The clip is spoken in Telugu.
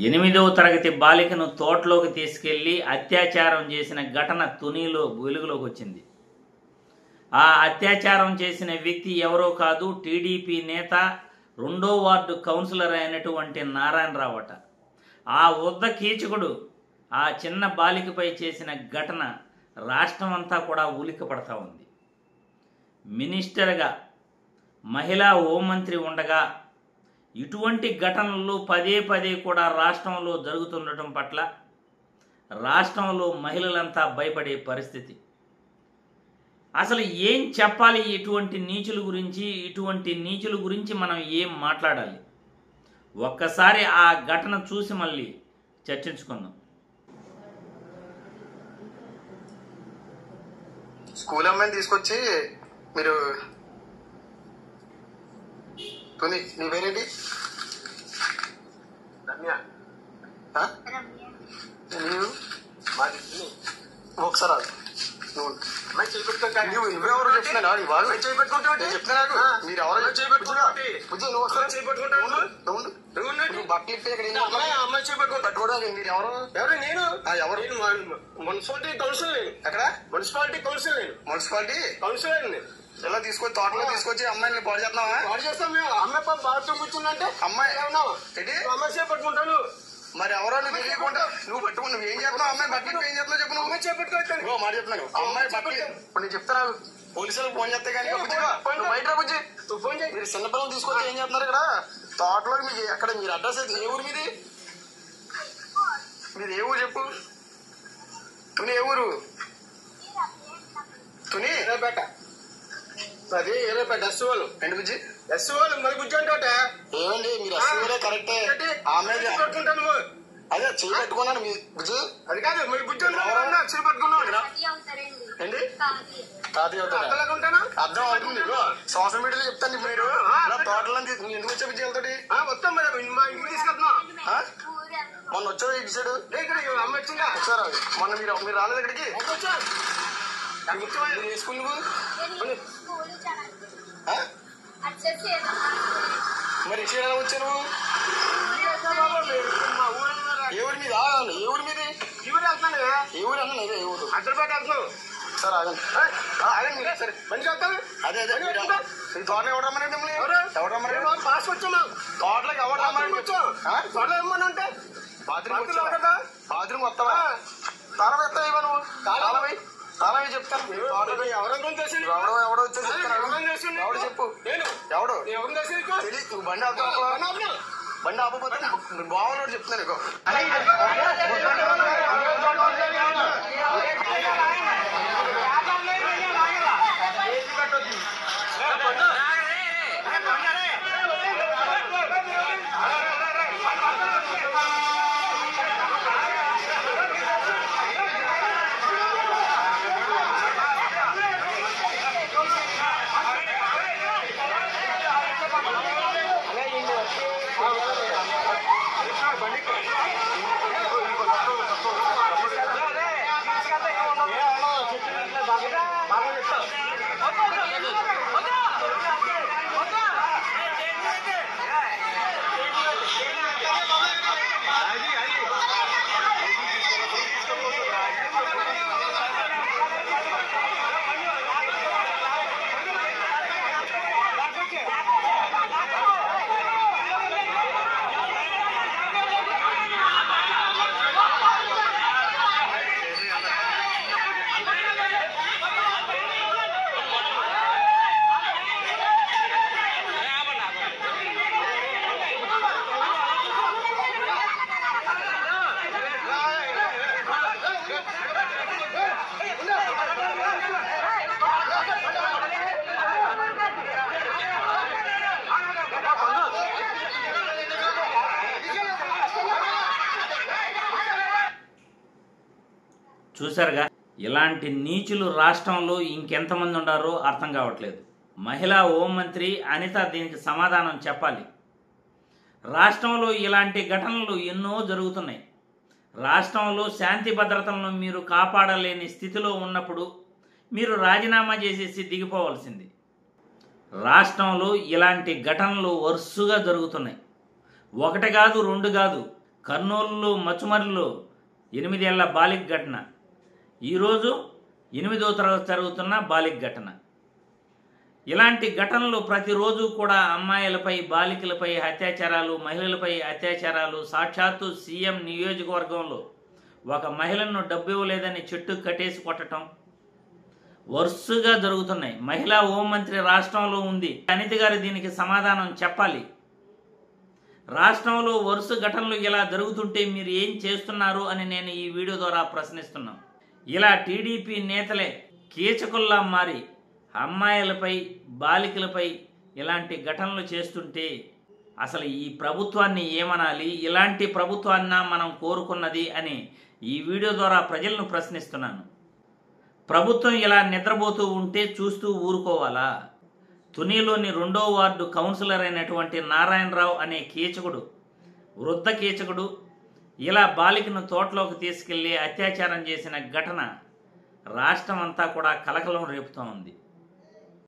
8వ తరగతి బాలికను తోటలోకి తీసుకెళ్లి అత్యాచారం చేసిన ఘటన తునిలో వెలుగులోకి వచ్చింది. ఆ అత్యాచారం చేసిన వ్యక్తి ఎవరో కాదు, టీడీపీ నేత 2వ వార్డు కౌన్సిలర్ అయినటువంటి నారాయణరావు అట. ఆ వృద్ధ కీచకుడు ఆ చిన్న బాలికపై చేసిన ఘటన రాష్ట్రం అంతా కూడా ఉలిక్కిపడతా ఉంది. మినిస్టర్గా మహిళా హోంమంత్రి ఉండగా ఇటువంటి ఘటనలు పదే పదే కూడా రాష్ట్రంలో జరుగుతుండటం పట్ల రాష్ట్రంలో మహిళలంతా భయపడే పరిస్థితి. అసలు ఏం చెప్పాలి ఇటువంటి నీచుల గురించి మనం ఏం మాట్లాడాలి? ఒక్కసారి ఆ ఘటన చూసి మళ్ళీ చర్చించుకుందాం. స్కూల్ అమ్మాయిని తీసుకొచ్చి మీరు నీ పేరేంటి? నీవు ఒకసారి నువ్వెవరు చెప్తున్నా మీరు ఎవరో పట్టుకోవడానికి మీరు ఎవరు? మున్సిపాలిటీ కౌన్సిల్ ఎక్కడ? మున్సిపాలిటీ కౌన్సిల్ మున్సిపాలిటీ కౌన్సిలర్ ఇలా తీసుకొచ్చి తోటలో తీసుకొచ్చి అమ్మాయిని పాడు చేస్తున్నావా? పాడు చేస్తాం మేము. అమ్మాయి బాత్రూమ్ కూర్చుందంటే అమ్మాయి ఏంటి అమ్మాయి చేపట్టుకుంటాను. మరి ఎవరో నువ్వు తెలియకుండా నువ్వు పట్టుకుని నువ్వు ఏం చేస్తున్నావు? అమ్మాయి బట్టలు ఏం చేస్తున్నావు చెప్పు. నువ్వు చేపట్టుకోవచ్చు మాట చెప్తున్నాను. అమ్మాయి బట్టలు ఇప్పుడు నేను చెప్తాను, పోలీసులకు ఫోన్ చేస్తే కానీ బయట బుజ్జి ఫోన్ చేయి. మీరు చిన్నపిల్లలు తీసుకొచ్చి ఏం చేస్తున్నారు ఇక్కడ తోటలో? మీకు ఎక్కడ మీరు అడ్రస్ అయితే ఏ ఊరు మీది? మీది ఏ ఊరు చెప్పు. తుని ఏ ఊరు? తుని ఏరేపేట. అది ఏరేపేట ఎస్వాళ్ళు. ఏంటి బుజ్జి? ఎస్వాళ్ళు మరి బుజ్జి అంటే ఏమండి మీరు ఎస్సీలే కరెక్టే. ఆమె పట్టుకుంటాను. అదే చేయి పెట్టుకున్నాను మీ బుజ్జి. అది కాదు మరి బుజ్జి చేపట్టుకున్నావు ఏంటి తాతయ్య అవుతారా? అర్థం అవుతుంది. సోషల్ మీడియాలో చెప్తాను. మీరు తోటలో ఎందుకు వచ్చే బుజ్జి వెళ్తాడు? వస్తాం మరి మా ఇంటికి తీసుకెళ్తున్నాం. మొన్న వచ్చాడు ఇటు సైడ్ అమ్మ వచ్చిందా? వచ్చారా? మొన్న మీరు రాలేదు ఇక్కడికి? ఏ స్కూల్ నువ్వు? మరి ఇటు సైడ్ ఎలా వచ్చాను? ఏ ఊరి మీద? ఏ ఊరి మీద? ఈ ఊరు వెళ్తాను. ఏ ఊరు అన్నా ఇదే ఏ ఊరు? అద్దరిపేట వెళ్తున్నావు. సార్ ఆగండి ఆగండి మీరు. సరే మంచిగా వెళ్తాను. అదే అదే తోటలో ఎవరు రమ్మని మిమ్మల్ని? ఎవరు రమ్మని? పాస్ వచ్చాము. తోటలోకి ఎవరు రమ్మని? తోటలో ఏమన్నా బాత్రూమ్ వస్తావా? తాళం ఎత్తావు ఇవ్వ నువ్వు. తాళం చెప్తాను. ఎవరో తెలిసి ఎవడో వచ్చేసి ఎవడు చెప్పు. ఎవడు తెలియదు. నువ్వు బండి ఆపుతా. బండి ఆపపోతే బాగున్నాడు చెప్తాను నీకు. చూసారుగా, ఇలాంటి నీచులు రాష్ట్రంలో ఇంకెంతమంది ఉన్నారో అర్థం కావట్లేదు. మహిళా హోంమంత్రి అనిత దీనికి సమాధానం చెప్పాలి. రాష్ట్రంలో ఇలాంటి ఘటనలు ఎన్నో జరుగుతున్నాయి. రాష్ట్రంలో శాంతి భద్రతలను మీరు కాపాడలేని స్థితిలో ఉన్నప్పుడు మీరు రాజీనామా చేసేసి దిగిపోవాల్సింది. రాష్ట్రంలో ఇలాంటి ఘటనలు వరుసగా జరుగుతున్నాయి. ఒకటి కాదు, రెండు కాదు, కర్నూలు మచ్చుమర్రిలో 8 ఏళ్ల బాలిక ఘటన, ఈరోజు 8వ తరగతి జరుగుతున్న బాలిక ఘటన. ఇలాంటి ఘటనలు ప్రతిరోజు కూడా అమ్మాయిలపై, బాలికలపై అత్యాచారాలు, మహిళలపై అత్యాచారాలు. సాక్షాత్తు సీఎం నియోజకవర్గంలో ఒక మహిళను డబ్బు ఇవ్వలేదని చెట్టు కట్టేసి కొట్టడం వరుసగా జరుగుతున్నాయి. మహిళా హోంమంత్రి రాష్ట్రంలో ఉంది. అనిత గారు దీనికి సమాధానం చెప్పాలి. రాష్ట్రంలో వరుస ఘటనలు ఇలా జరుగుతుంటే మీరు ఏం చేస్తున్నారు అని నేను ఈ వీడియో ద్వారా ప్రశ్నిస్తున్నాను. ఇలా టీడీపీ నేతలే కీచకుల్లా మారి అమ్మాయిలపై, బాలికలపై ఇలాంటి ఘటనలు చేస్తుంటే అసలు ఈ ప్రభుత్వాన్ని ఏమనాలి? ఇలాంటి ప్రభుత్వాన్న మనం కోరుకున్నది అని ఈ వీడియో ద్వారా ప్రజలను ప్రశ్నిస్తున్నాను. ప్రభుత్వం ఇలా నిద్రపోతూ ఉంటే చూస్తూ ఊరుకోవాలా? తునిలోని 2వ వార్డు కౌన్సిలర్ అయినటువంటి నారాయణరావు అనే కీచకుడు, వృద్ధ కీచకుడు ఇలా బాలికను తోటలోకి తీసుకెళ్లి అత్యాచారం చేసిన ఘటన రాష్ట్రం అంతా కూడా కలకలం రేపుతూ ఉంది.